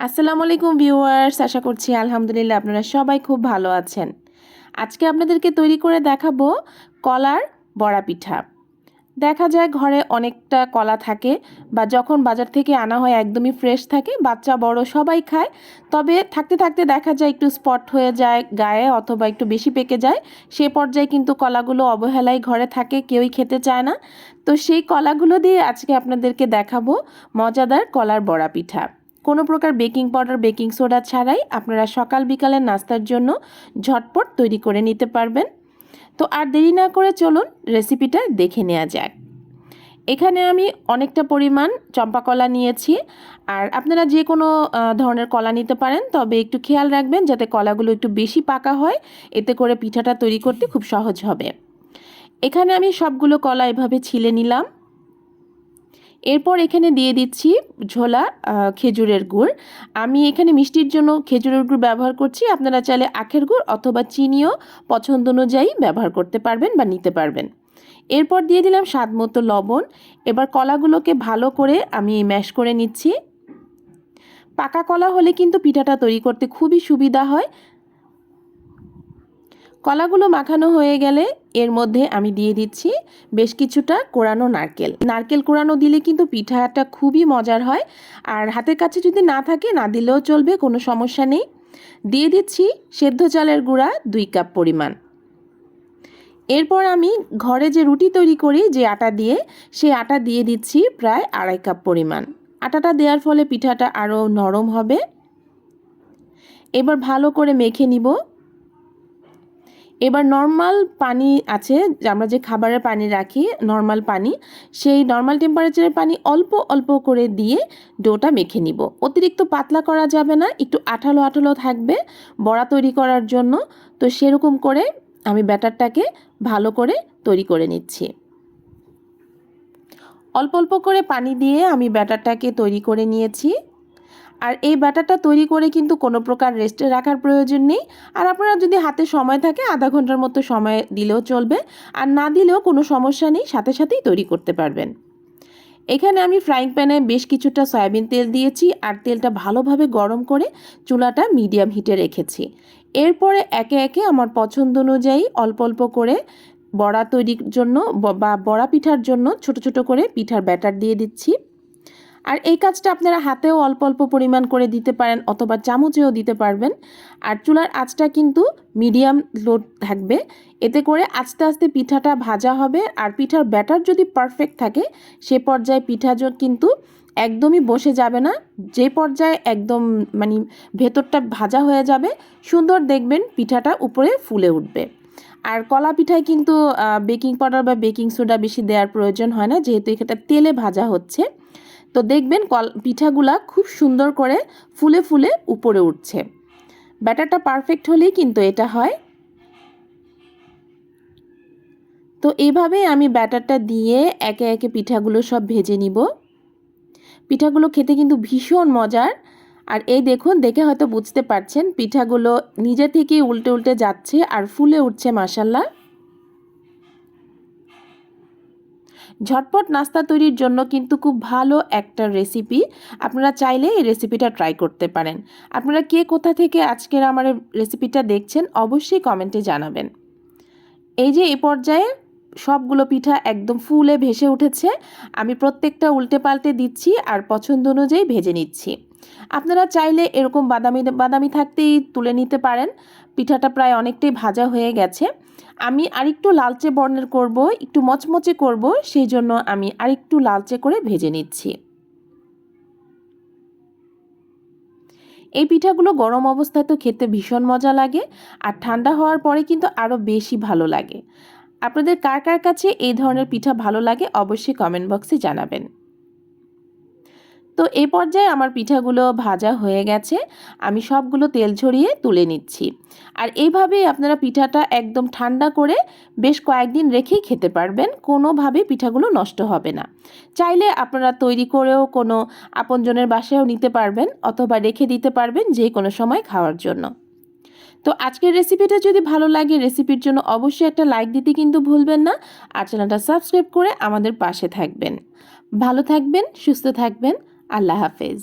আসসালামু আলাইকুম ভিউয়ার্স, আশা করছি আলহামদুলিল্লাহ আপনারা সবাই খুব ভালো আছেন। আজকে আপনাদেরকে তৈরি করে দেখাবো কলার বড়া পিঠা। দেখা যায় ঘরে অনেকটা কলা থাকে বা যখন বাজার থেকে আনা হয় একদমই ফ্রেশ থাকে, বাচ্চা বড় সবাই খায়। তবে থাকতে থাকতে দেখা যায় একটু স্পট হয়ে যায় গায়ে অথবা একটু বেশি পেকে যায়। সে পর্যায়ে কিন্তু কলাগুলো অবহেলায় ঘরে থাকে, কেউই খেতে চায় না। তো সেই কলাগুলো দিয়ে আজকে আপনাদেরকে দেখাবো মজাদার কলার বড়া পিঠা। কোনো প্রকার বেকিং পাউডার বেকিং সোডা ছাড়াই আপনারা সকাল বিকালের নাস্তার জন্য ঝটপট তৈরি করে নিতে পারবেন। তো আর দেরি না করে চলুন রেসিপিটা দেখে নেওয়া যাক। এখানে আমি অনেকটা পরিমাণ চম্পা কলা নিয়েছি, আর আপনারা যে কোনো ধরনের কলা নিতে পারেন, তবে একটু খেয়াল রাখবেন যাতে কলাগুলো একটু বেশি পাকা হয়, এতে করে পিঠাটা তৈরি করতে খুব সহজ হবে। এখানে আমি সবগুলো কলা এভাবে ছিলে নিলাম। এরপর এখানে দিয়ে দিচ্ছি ঝোলা খেজুরের গুড়। আমি এখানে মিষ্টির জন্য খেজুরের গুড় ব্যবহার করছি, আপনারা চাইলে আখের গুড় অথবা চিনিও পছন্দ অনুযায়ী ব্যবহার করতে পারবেন বা নিতে পারবেন। এরপর দিয়ে দিলাম স্বাদ মতো লবণ। এবার কলাগুলোকে ভালো করে আমি ম্যাশ করে নিচ্ছি। পাকা কলা হলে কিন্তু পিঠাটা তৈরি করতে খুবই সুবিধা হয়। কলাগুলো মাখানো হয়ে গেলে এর মধ্যে আমি দিয়ে দিচ্ছি বেশ কিছুটা কোরানো নারকেল কোরানো দিলে কিন্তু পিঠাটা খুবই মজার হয়। আর হাতের কাছে যদি না থাকে না দিলেও চলবে, কোনো সমস্যা নেই। দিয়ে দিচ্ছি সেদ্ধ চালের গুঁড়া 2 কাপ পরিমাণ। এরপর আমি ঘরে যে রুটি তৈরি করি যে আটা দিয়ে, সেই আটা দিয়ে দিচ্ছি প্রায় 2.5 কাপ পরিমাণ। আটাটা দেওয়ার ফলে পিঠাটা আরও নরম হবে। এবার ভালো করে মেখে নিব। এবার নর্মাল পানি আছে, আমরা যে খাবারের পানি রাখি নর্মাল পানি, সেই নর্মাল টেম্পারেচারের পানি অল্প অল্প করে দিয়ে ডোটা মেখে নিব। অতিরিক্ত পাতলা করা যাবে না, একটু আঠালো আঠালো থাকবে বড়া তৈরি করার জন্য। তো সেরকম করে আমি ব্যাটারটাকে ভালো করে তৈরি করে নিচ্ছি। অল্প অল্প করে পানি দিয়ে আমি ব্যাটারটাকে তৈরি করে নিয়েছি। আর এই ব্যাটারটা তৈরি করে কিন্তু কোনো প্রকার রেস্টে রাখার প্রয়োজন নেই। আর আপনারা যদি হাতে সময় থাকে আধা ঘন্টার মতো সময় দিলেও চলবে, আর না দিলেও কোনো সমস্যা নেই, সাথে সাথেই তৈরি করতে পারবেন। এখানে আমি ফ্রাইং প্যানে বেশ কিছুটা সয়াবিন তেল দিয়েছি, আর তেলটা ভালোভাবে গরম করে চুলাটা মিডিয়াম হিটে রেখেছি। এরপরে একে একে আমার পছন্দ অনুযায়ী অল্প অল্প করে বড়া তৈরির জন্য বা বড়া পিঠার জন্য ছোট ছোট করে পিঠার ব্যাটার দিয়ে দিচ্ছি। আর এই কাজটা আপনারা হাতেও অল্প অল্প পরিমাণ করে দিতে পারেন অথবা চামচেও দিতে পারবেন। আর চুলার আঁচটা কিন্তু মিডিয়াম লো থাকবে, এতে করে আস্তে আস্তে পিঠাটা ভাজা হবে। আর পিঠার ব্যাটার যদি পারফেক্ট থাকে সে পর্যায়ে পিঠা কিন্তু একদমই বসে যাবে না। যে পর্যায়ে একদম মানে ভেতরটা ভাজা হয়ে যাবে, সুন্দর দেখবেন পিঠাটা উপরে ফুলে উঠবে। আর কলা পিঠায় কিন্তু বেকিং পাউডার বা বেকিং সোডা বেশি দেওয়ার প্রয়োজন হয় না, যেহেতু এটা তেলে ভাজা হচ্ছে। তো দেখবেন পিঠাগুলা খুব সুন্দর করে ফুলে ফুলে উপরে উঠছে। ব্যাটারটা পারফেক্ট হলেই কিন্তু এটা হয়। তো এইভাবেই আমি ব্যাটারটা দিয়ে একে একে পিঠাগুলো সব ভেজে নিব। পিঠাগুলো খেতে কিন্তু ভীষণ মজার। আর এই দেখুন, দেখে হয়তো বুঝতে পারছেন পিঠাগুলো নিজে থেকেই উল্টে উল্টে যাচ্ছে আর ফুলে উঠছে মাশাআল্লাহ। ঝটপট নাস্তা তৈরির জন্য কিন্তু খুব ভালো একটা রেসিপি। আপনারা চাইলে এই রেসিপিটা ট্রাই করতে পারেন। আপনারা কে কোথা থেকে আজকের আমার রেসিপিটা দেখছেন অবশ্যই কমেন্টে জানাবেন। এই যে এই পর্যায়ে সবগুলো পিঠা একদম ফুলে ভেসে উঠেছে। আমি প্রত্যেকটা উল্টে পাল্টে দিচ্ছি আর পছন্দ অনুযায়ী ভেজে নিচ্ছি। আপনারা চাইলে এরকম বাদামি বাদামি থাকতেই তুলে নিতে পারেন। পিঠাটা প্রায় অনেকটাই ভাজা হয়ে গেছে। আমি আরেকটু লালচে বর্ণের করব, একটু মচমচে করব, সেই জন্য আমি আরেকটু লালচে করে ভেজে নিচ্ছি। এই পিঠাগুলো গরম অবস্থায় তো খেতে ভীষণ মজা লাগে, আর ঠান্ডা হওয়ার পরে কিন্তু আরও বেশি ভালো লাগে। আপনাদের কার কার কাছে এই ধরনের পিঠা ভালো লাগে অবশ্যই কমেন্ট বক্সে জানাবেন। তো এই পর্যায়ে আমার পিঠাগুলো ভাজা হয়ে গেছে, আমি সবগুলো তেল ঝরিয়ে তুলে নিচ্ছি। আর এইভাবেই আপনারা পিঠাটা একদম ঠান্ডা করে বেশ কয়েকদিন রেখেই খেতে পারবেন, কোনোভাবে পিঠাগুলো নষ্ট হবে না। চাইলে আপনারা তৈরি করেও কোনো আপনজনের বাসায়ও নিতে পারবেন অথবা রেখে দিতে পারবেন যে কোনো সময় খাওয়ার জন্য। তো আজকের রেসিপিটা যদি ভালো লাগে রেসিপির জন্য অবশ্যই একটা লাইক দিতে কিন্তু ভুলবেন না, আর চ্যানেলটা সাবস্ক্রাইব করে আমাদের পাশে থাকবেন। ভালো থাকবেন, সুস্থ থাকবেন। আল্লাহ হাফেজ।